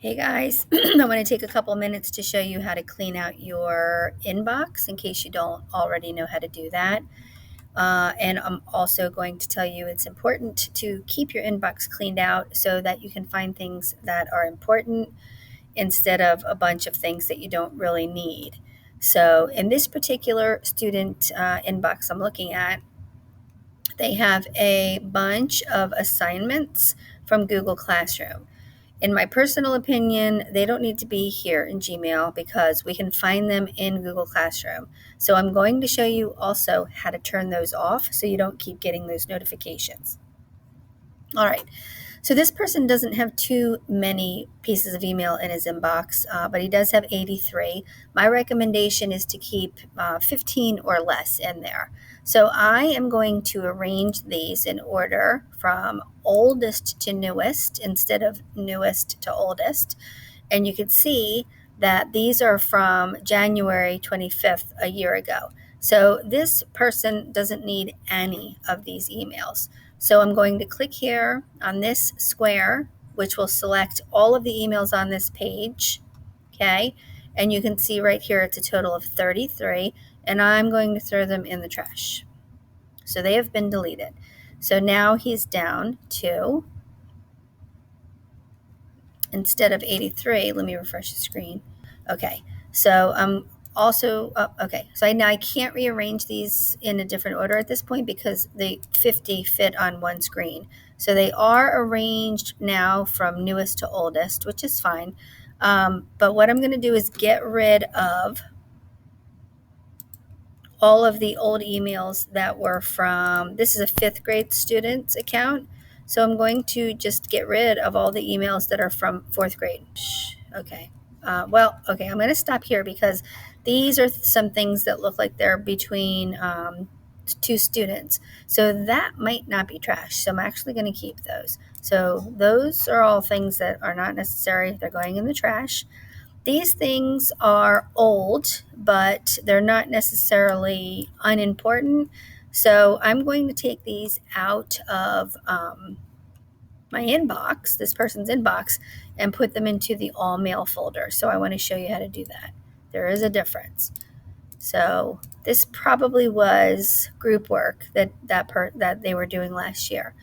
Hey guys, I want to take a couple minutes to show you how to clean out your inbox in case you don't already know how to do that. And I'm also going to tell you it's important to keep your inbox cleaned out so that you can find things that are important instead of a bunch of things that you don't really need. So, in this particular student inbox I'm looking at, they have a bunch of assignments from Google Classroom. In my personal opinion, they don't need to be here in Gmail because we can find them in Google Classroom. So I'm going to show you also how to turn those off so you don't keep getting those notifications. All right. So this person doesn't have too many pieces of email in his inbox, but he does have 83. My recommendation is to keep 15 or less in there. So I am going to arrange these in order from oldest to newest instead of newest to oldest. And you can see that these are from January 25th, a year ago. So this person doesn't need any of these emails. So I'm going to click here on this square, which will select all of the emails on this page. Okay. And you can see right here it's a total of 33, and I'm going to throw them in the trash. So they have been deleted. So now he's down to, instead of 83, let me refresh the screen. Okay. So okay. So now I can't rearrange these in a different order at this point because the 50 fit on one screen. So they are arranged now from newest to oldest, which is fine. But what I'm going to do is get rid of all of the old emails that were from, this is a fifth grade student's account. So I'm going to just get rid of all the emails that are from fourth grade. Okay. Okay, I'm going to stop here because these are some things that look like they're between two students. So that might not be trash. So I'm actually going to keep those. So those are all things that are not necessary. They're going in the trash. These things are old, but they're not necessarily unimportant. So I'm going to take these out of my inbox, this person's inbox, and put them into the all mail folder. So I want to show you how to do that. There is a difference. So this probably was group work that they were doing last year.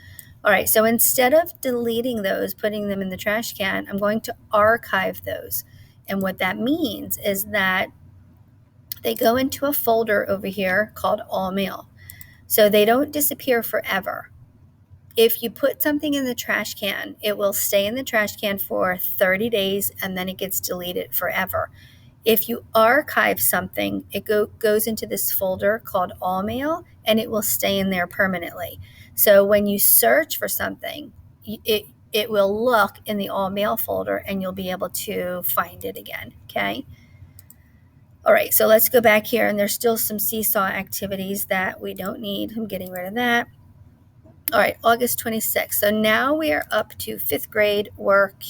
All right, so instead of deleting those, putting them in the trash can, I'm going to archive those. And what that means is that they go into a folder over here called All Mail. So they don't disappear forever. If you put something in the trash can, it will stay in the trash can for 30 days and then it gets deleted forever. If you archive something, it goes into this folder called All Mail and it will stay in there permanently. So when you search for something, it will look in the All Mail folder and you'll be able to find it again. Okay. All right, so let's go back here, and there's still some seesaw activities that we don't need. I'm getting rid of that. All right, August 26th. So now we are up to fifth grade work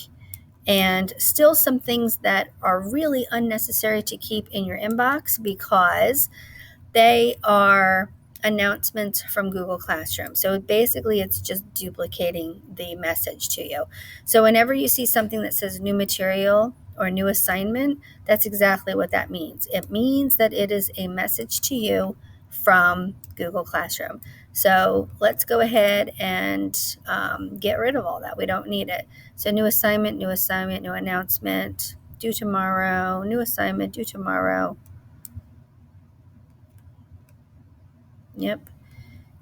and still some things that are really unnecessary to keep in your inbox because they are announcements from Google Classroom. So basically, it's just duplicating the message to you. So whenever you see something that says new material or new assignment, that's exactly what that means. It means that it is a message to you from Google Classroom. So let's go ahead and get rid of all that. We don't need it. So new assignment, new announcement, due tomorrow, new assignment, due tomorrow. Yep.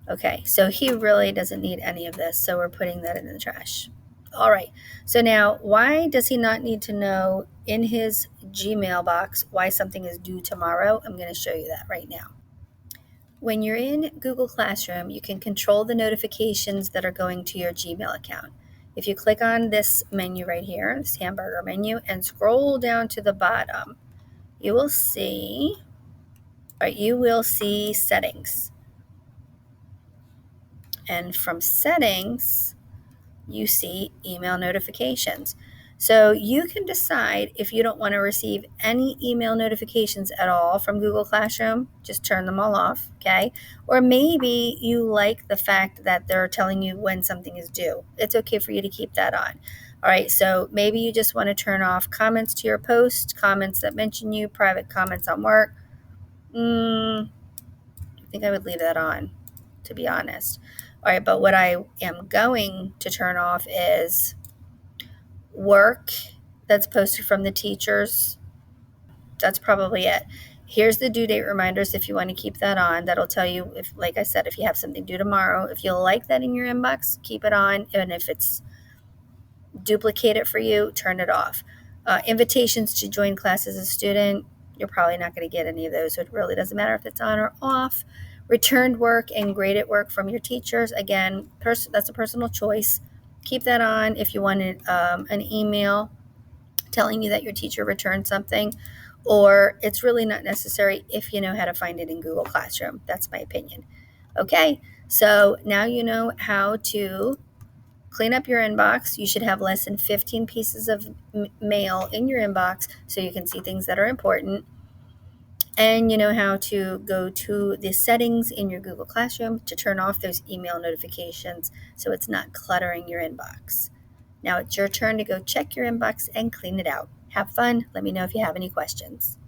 Okay, so he really doesn't need any of this, so we're putting that in the trash. All right, so now why does he not need to know in his Gmail box why something is due tomorrow? I'm going to show you that right now. When you're in Google Classroom, you can control the notifications that are going to your Gmail account. If you click on this menu right here, this hamburger menu, and scroll down to the bottom, you will see settings. And from settings, you see email notifications. So you can decide if you don't want to receive any email notifications at all from Google Classroom, just turn them all off, okay? Or maybe you like the fact that they're telling you when something is due. It's okay for you to keep that on. All right, so maybe you just want to turn off comments to your post, comments that mention you, private comments on work. I think I would leave that on, to be honest. All right, but what I am going to turn off is work that's posted from the teachers. That's probably it. Here's the due date reminders if you want to keep that on. That'll tell you if, like I said, if you have something due tomorrow. If you like that in your inbox, keep it on. And if it's duplicate it for you, turn it off. Invitations to join class as a student, you're probably not going to get any of those. So it really doesn't matter if it's on or off. Returned work and graded work from your teachers. Again, that's a personal choice. Keep that on if you want an email telling you that your teacher returned something, or it's really not necessary if you know how to find it in Google Classroom. That's my opinion. Okay, so now you know how to clean up your inbox. You should have less than 15 pieces of mail in your inbox so you can see things that are important. And you know how to go to the settings in your Google Classroom to turn off those email notifications so it's not cluttering your inbox. Now it's your turn to go check your inbox and clean it out. Have fun. Let me know if you have any questions.